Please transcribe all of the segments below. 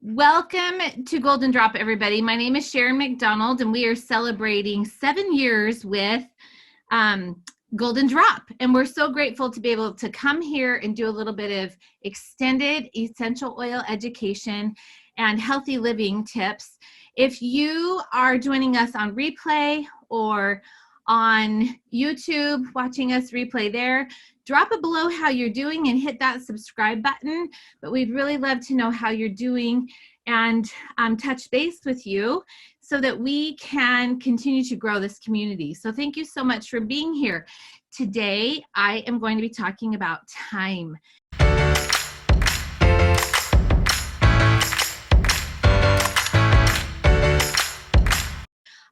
Welcome to Golden Drop, everybody. My name is Sharon McDonald, and we are celebrating 7 years with Golden Drop. And we're so grateful to be able to come here and do a little bit of extended essential oil education and healthy living tips. If you are joining us on replay or on YouTube, watching us replay there, drop it below how you're doing and hit that subscribe button. But we'd really love to know how you're doing and touch base with you so that we can continue to grow this community. So thank you so much for being here. Today, I am going to be talking about thyme.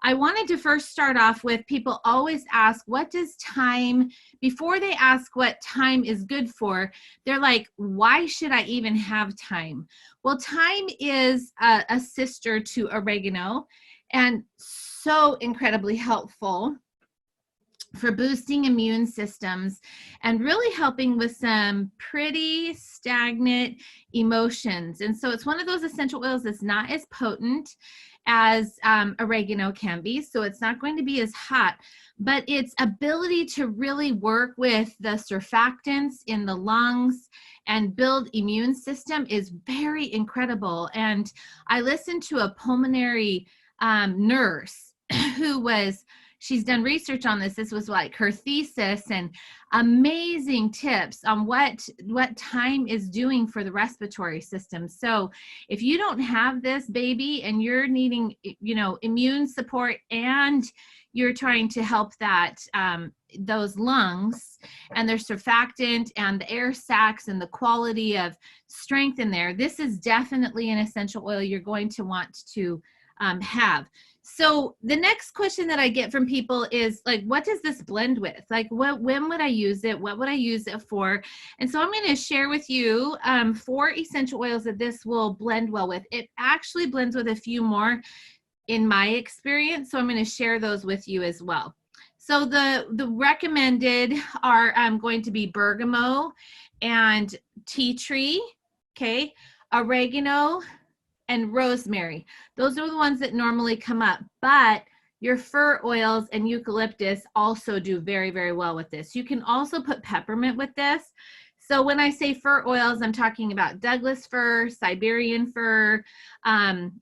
I wanted to first start off with people always ask, what does thyme, before they ask what thyme is good for, they're like, why should I even have thyme? Well, thyme is a sister to oregano and so incredibly helpful for boosting immune systems and really helping with some pretty stagnant emotions. And so it's one of those essential oils that's not as potent as oregano can be, so it's not going to be as hot, but its ability to really work with the surfactants in the lungs and build immune system is very incredible. And I listened to a pulmonary nurse she's done research on this. This was like her thesis, and amazing tips on what thyme is doing for the respiratory system. So if you don't have this baby and you're needing, immune support and you're trying to help that, those lungs and their surfactant and the air sacs and the quality of strength in there, this is definitely an essential oil you're going to want to have. So the next question that I get from people is like, what does this blend with? Like, when would I use it? What would I use it for? And so I'm going to share with you 4 essential oils that this will blend well with. It actually blends with a few more in my experience, so I'm going to share those with you as well. So the recommended are going to be bergamot and tea tree, okay, oregano, and rosemary. Those are the ones that normally come up, but your fir oils and eucalyptus also do very, very well with this. You can also put peppermint with this. So when I say fir oils, I'm talking about Douglas fir, Siberian fir,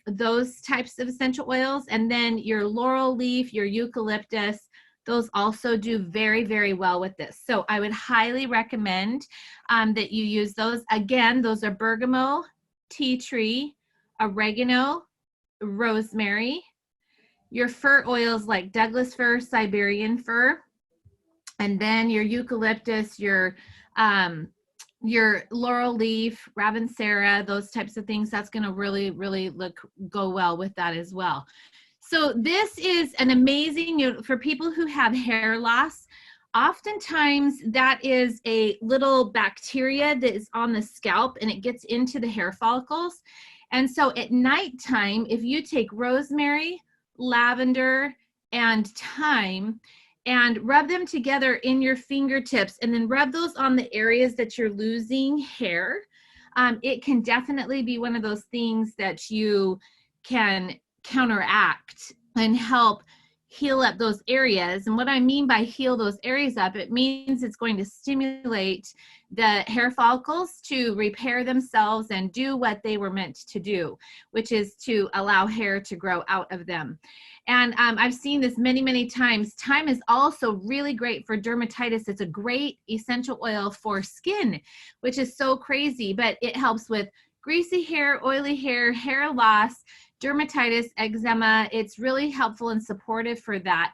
those types of essential oils. And then your laurel leaf, your eucalyptus, those also do very, very well with this. So I would highly recommend that you use those. Again, those are bergamot, tea tree, oregano, rosemary, your fir oils like Douglas fir, Siberian fir, and then your eucalyptus, your laurel leaf, ravensara, those types of things. That's going to really, really go well with that as well. So this is an amazing, for people who have hair loss. Oftentimes that is a little bacteria that is on the scalp and it gets into the hair follicles. And so at nighttime, if you take rosemary, lavender, and thyme and rub them together in your fingertips and then rub those on the areas that you're losing hair, it can definitely be one of those things that you can counteract and help heal up those areas. And what I mean by heal those areas up, it means it's going to stimulate the hair follicles to repair themselves and do what they were meant to do, which is to allow hair to grow out of them. And I've seen this many, many times. Thyme is also really great for dermatitis. It's a great essential oil for skin, which is so crazy, but it helps with greasy hair, oily hair, hair loss, dermatitis, eczema. It's really helpful and supportive for that.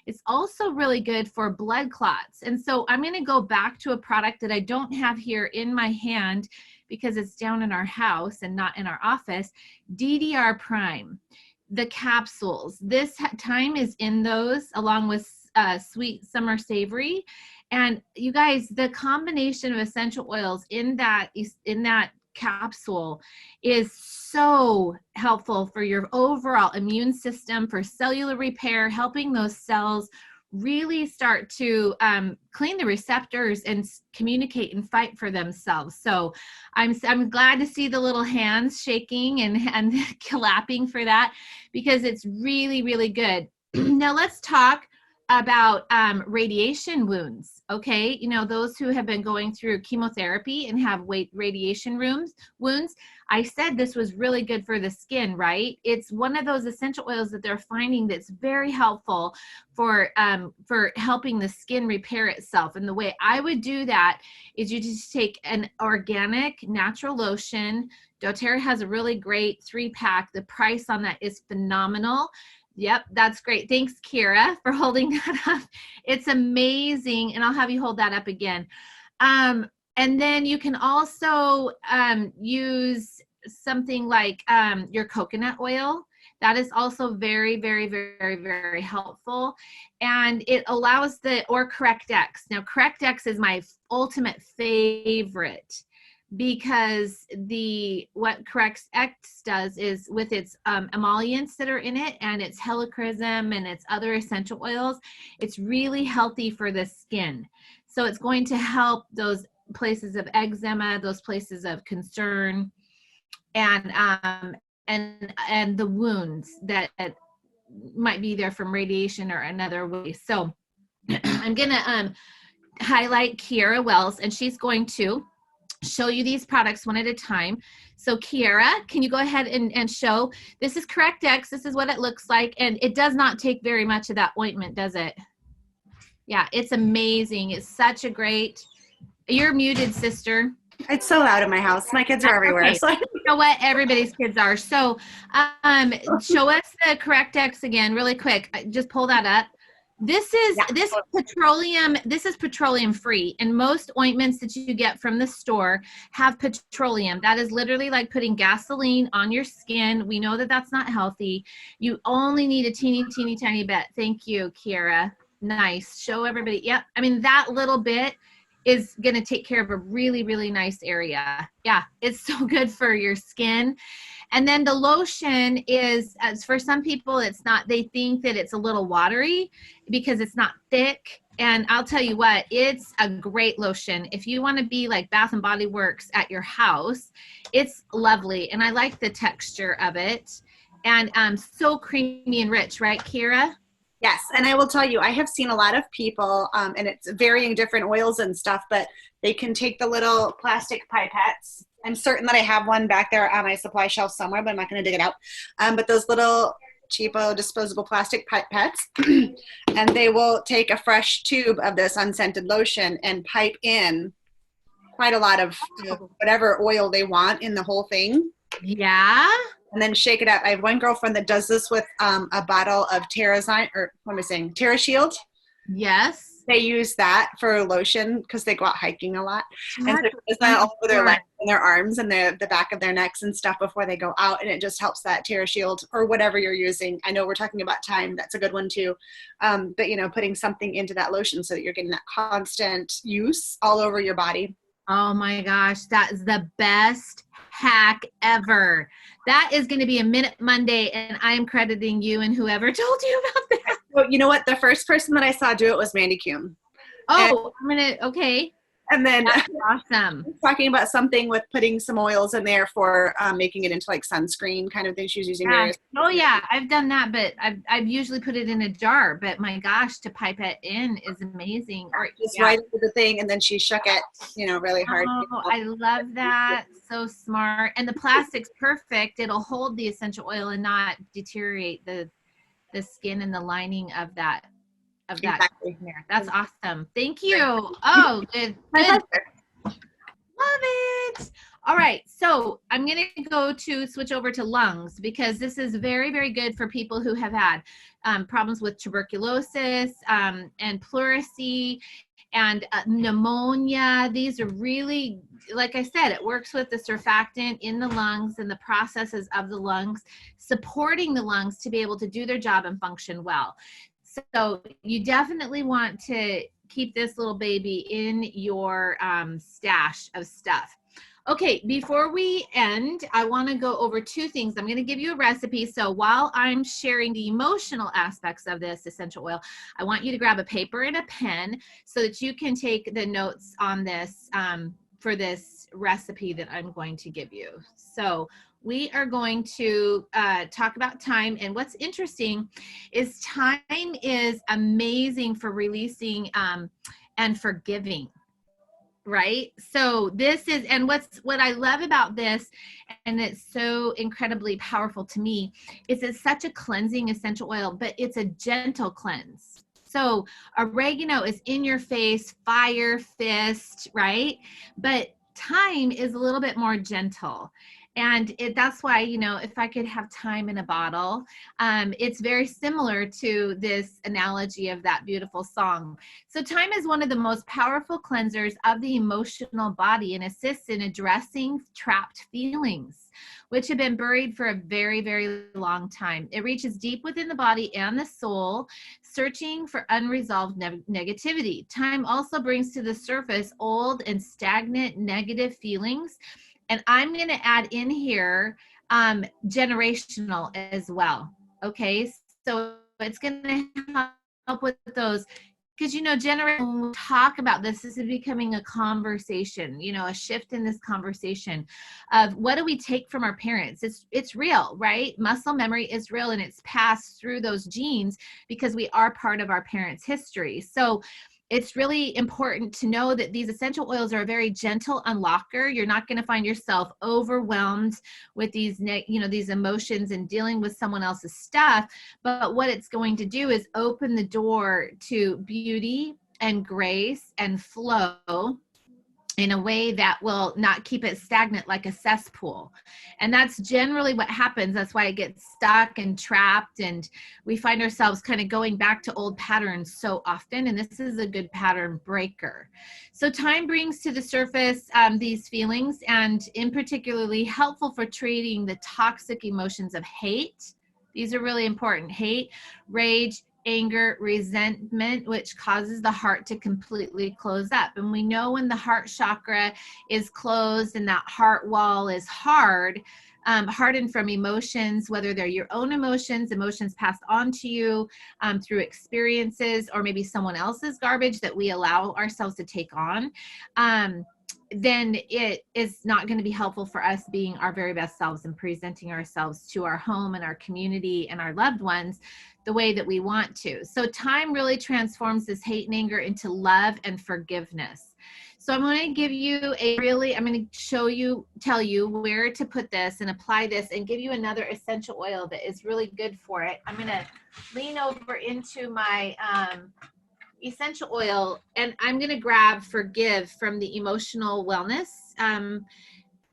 It's also really good for blood clots. And so I'm going to go back to a product that I don't have here in my hand because it's down in our house and not in our office, DDR Prime, the capsules. This thyme is in those along with sweet summer savory. And you guys, the combination of essential oils in that capsule is so helpful for your overall immune system, for cellular repair, helping those cells really start to clean the receptors and communicate and fight for themselves. So I'm glad to see the little hands shaking and clapping for that, because it's really, really good. Now let's talk about radiation wounds. Okay, you know, those who have been going through chemotherapy and have radiation wounds. I said this was really good for the skin, right? It's one of those essential oils that they're finding that's very helpful for helping the skin repair itself. And the way I would do that is you just take an organic natural lotion. doTERRA has a really great 3-pack. The price on that is phenomenal. Yep, that's great. Thanks, Kira, for holding that up. It's amazing. And I'll have you hold that up again. And then you can also use something like your coconut oil. That is also very, very, very, very helpful. And it allows or Correct-X. Now, Correct-X is my ultimate favorite, because what Correct-X does is, with its emollients that are in it and its helichrysum and its other essential oils, it's really healthy for the skin. So it's going to help those places of eczema, those places of concern, and the wounds that might be there from radiation or another way. So I'm gonna highlight Kiera Wells, and she's going to show you these products one at a time. So Kiera, can you go ahead and show? This is Correct-X. This is what it looks like, and it does not take very much of that ointment, does it? Yeah, it's amazing. It's such a great. You're muted, sister. It's so loud in my house. My kids are everywhere. Okay. So you know what? Everybody's kids are. So show us the Correct-X again really quick. Just pull that up. This is petroleum free, and most ointments that you get from the store have petroleum. That is literally like putting gasoline on your skin. We know that that's not healthy. You only need a teeny tiny bit. Thank you, Kiera. Nice. Show everybody. Yep. I mean, that little bit is going to take care of a really, really nice area. Yeah, it's so good for your skin. And then the lotion is, as for some people, it's not, they think that it's a little watery because it's not thick. And I'll tell you what, it's a great lotion. If you want to be like Bath and Body Works at your house, it's lovely. And I like the texture of it. And so creamy and rich, right, Kira? yes, and I will tell you, I have seen a lot of people, and it's varying different oils and stuff, but they can take the little plastic pipettes. I'm certain that I have one back there on my supply shelf somewhere, but I'm not going to dig it out. But those little cheapo disposable plastic pipettes, and they will take a fresh tube of this unscented lotion and pipe in quite a lot of whatever oil they want in the whole thing. Yeah. And then shake it up. I have one girlfriend that does this with a bottle of Terra Shield. Yes. They use that for lotion because they go out hiking a lot. And so it does that all over their legs and their arms and the back of their necks and stuff before they go out. And it just helps that Terra Shield or whatever you're using. I know we're talking about Thyme. That's a good one too. But, you know, putting something into that lotion so that you're getting that constant use all over your body. Oh my gosh, that is the best hack ever. That is going to be a Minute Monday, and I am crediting you and whoever told you about that. Well, you know what? The first person that I saw do it was Mandy Kuhn. Oh, okay. And then that's awesome. Talking about something with putting some oils in there for making it into like sunscreen kind of thing. She's using various. Oh yeah, I've done that, but I've usually put it in a jar. But my gosh, to pipe it in is amazing. Or just right into the thing, and then she shook it, you know, really hard. Oh, I love that. So smart. And the plastic's perfect. It'll hold the essential oil and not deteriorate the skin and the lining of that. Exactly. That's awesome. Thank you. Oh, good. Love it. All right. So I'm going to switch over to lungs, because this is very, very good for people who have had problems with tuberculosis and pleurisy and pneumonia. These are really, like I said, it works with the surfactant in the lungs and the processes of the lungs, supporting the lungs to be able to do their job and function well. So you definitely want to keep this little baby in your stash of stuff. Okay, before we end, I want to go over two things. I'm going to give you a recipe. So while I'm sharing the emotional aspects of this essential oil, I want you to grab a paper and a pen so that you can take the notes on this for this recipe that I'm going to give you. So we are going to talk about thyme. And what's interesting is thyme is amazing for releasing and forgiving. Right? So this is, and what I love about this, and it's so incredibly powerful to me, is it's such a cleansing essential oil, but it's a gentle cleanse. So oregano is in your face, fire, fist, right? But thyme is a little bit more gentle. And that's why, you know, if I could have thyme in a bottle, it's very similar to this analogy of that beautiful song. So thyme is one of the most powerful cleansers of the emotional body and assists in addressing trapped feelings, which have been buried for a very, very long time. It reaches deep within the body and the soul, searching for unresolved negativity. Thyme also brings to the surface old and stagnant negative feelings. And I'm going to add in here generational as well. Okay, so it's going to help with those, because, you know, when we talk about this is becoming a conversation, you know, a shift in this conversation of what do we take from our parents. It's real, right? Muscle memory is real, and it's passed through those genes because we are part of our parents' history. So it's really important to know that these essential oils are a very gentle unlocker. You're not going to find yourself overwhelmed with these, you know, these emotions and dealing with someone else's stuff. But what it's going to do is open the door to beauty and grace and flow in a way that will not keep it stagnant like a cesspool. And that's generally what happens. That's why it gets stuck and trapped, and we find ourselves kind of going back to old patterns so often. And this is a good pattern breaker. So thyme brings to the surface these feelings, and in particularly helpful for treating the toxic emotions of hate. These are really important: hate, rage, anger, resentment, which causes the heart to completely close up. And we know when the heart chakra is closed and that heart wall is hard, hardened from emotions, whether they're your own emotions passed on to you through experiences, or maybe someone else's garbage that we allow ourselves to take on, then it is not going to be helpful for us being our very best selves and presenting ourselves to our home and our community and our loved ones the way that we want to. So thyme really transforms this hate and anger into love and forgiveness. So I'm going to give you I'm going to tell you where to put this and apply this, and give you another essential oil that is really good for it. I'm going to lean over into my essential oil, and I'm going to grab Forgive from the Emotional Wellness,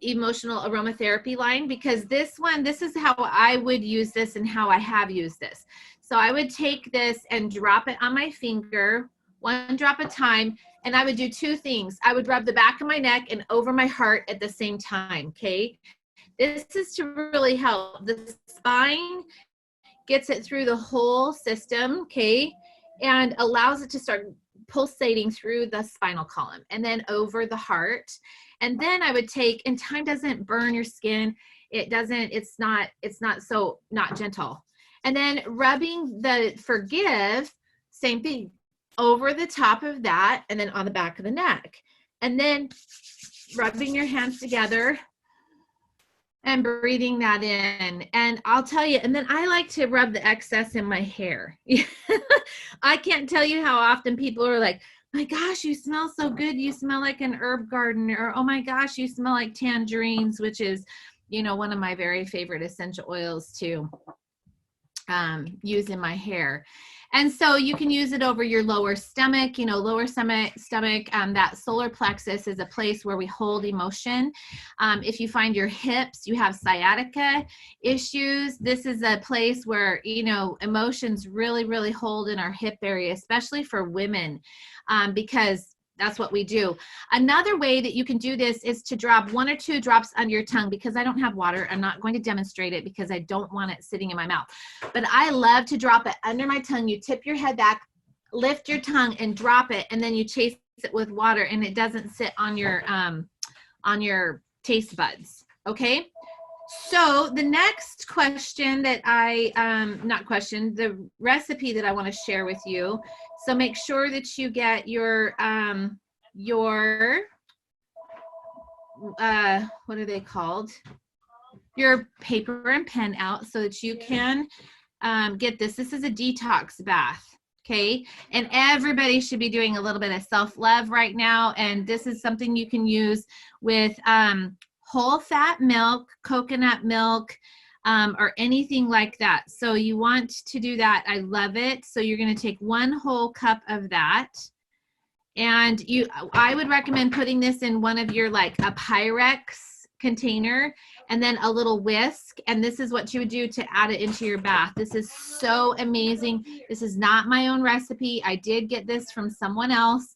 Emotional Aromatherapy line, because this is how I would use this and how I have used this. So I would take this and drop it on my finger, 1 drop of thyme, and I would do 2 things. I would rub the back of my neck and over my heart at the same time, okay? This is to really help. The spine gets it through the whole system, okay? And allows it to start pulsating through the spinal column and then over the heart. And then I would take, and thyme doesn't burn your skin. It's not gentle. And then rubbing the Forgive, same thing, over the top of that, and then on the back of the neck. And then rubbing your hands together and breathing that in. And I'll tell you, and then I like to rub the excess in my hair. I can't tell you how often people are like, my gosh, you smell so good. You smell like an herb garden. Or, oh my gosh, you smell like tangerines, which is, you know, one of my very favorite essential oils to use in my hair. And so you can use it over your lower stomach, you know, lower stomach, that solar plexus is a place where we hold emotion. If you find your hips, you have sciatica issues, this is a place where, you know, emotions really, really hold in our hip area, especially for women, because that's what we do. Another way that you can do this is to drop 1 or 2 drops under your tongue. Because I don't have water, I'm not going to demonstrate it because I don't want it sitting in my mouth. But I love to drop it under my tongue. You tip your head back, lift your tongue and drop it, and then you chase it with water, and it doesn't sit on your taste buds. Okay. So the next question that the recipe that I want to share with you. So make sure that you get your what are they called? Your paper and pen out so that you can get this. This is a detox bath. Okay. And everybody should be doing a little bit of self-love right now. And this is something you can use with whole fat milk, coconut milk, or anything like that. So you want to do that. I love it. So you're going to take 1 whole cup of that. And I would recommend putting this in one of your, like a Pyrex container, and then a little whisk. And this is what you would do to add it into your bath. This is so amazing. This is not my own recipe. I did get this from someone else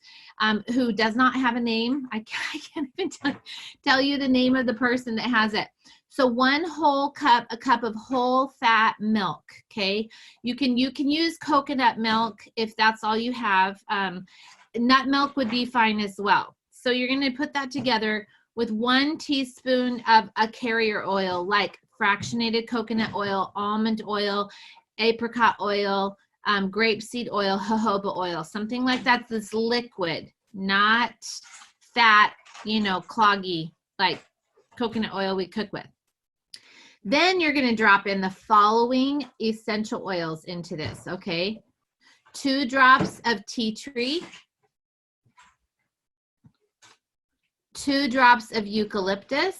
who does not have a name. I can't even tell you the name of the person that has it. So 1 whole cup, a cup of whole fat milk. Okay. You can use coconut milk if that's all you have. Nut milk would be fine as well. So you're going to put that together with 1 teaspoon of a carrier oil, like fractionated coconut oil, almond oil, apricot oil, grapeseed oil, jojoba oil, something like that. That's liquid, not fat, cloggy, like coconut oil we cook with. Then you're going to drop in the following essential oils into this, okay? 2 drops of tea tree, 2 drops of eucalyptus,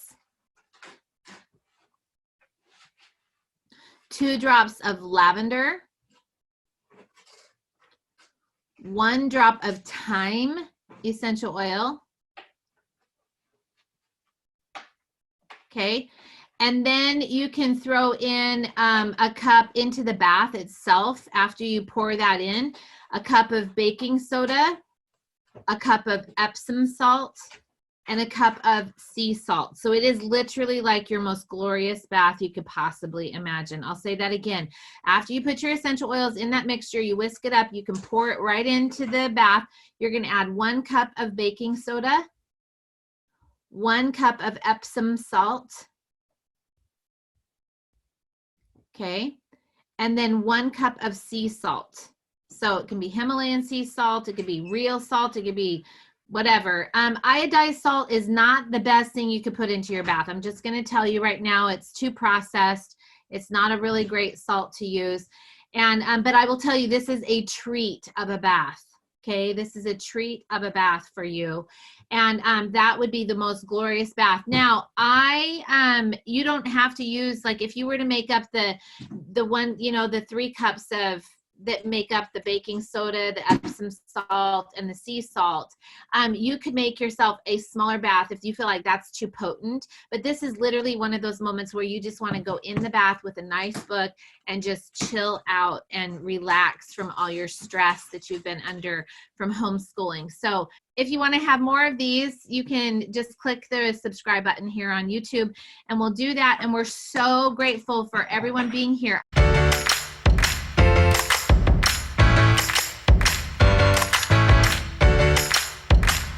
2 drops of lavender, 1 drop of thyme essential oil. Okay. And then you can throw in a cup into the bath itself after you pour that in, a cup of baking soda, a cup of Epsom salt, and a cup of sea salt. So it is literally like your most glorious bath you could possibly imagine. I'll say that again. After you put your essential oils in that mixture, you whisk it up, you can pour it right into the bath. You're going to add 1 cup of baking soda, 1 cup of Epsom salt, okay, and then 1 cup of sea salt. So it can be Himalayan sea salt, it could be real salt, it could be whatever. Iodized salt is not the best thing you could put into your bath. I'm just going to tell you right now, it's too processed. It's not a really great salt to use. And but I will tell you, this is a treat of a bath. Okay, this is a treat of a bath for you. And that would be the most glorious bath. Now, you don't have to use, like, if you were to make up the one, the 3 cups of that make up the baking soda, the Epsom salt, and the sea salt, you could make yourself a smaller bath if you feel like that's too potent. But this is literally one of those moments where you just want to go in the bath with a nice book and just chill out and relax from all your stress that you've been under from homeschooling. So if you want to have more of these, you can just click the subscribe button here on YouTube, and we'll do that. And we're so grateful for everyone being here.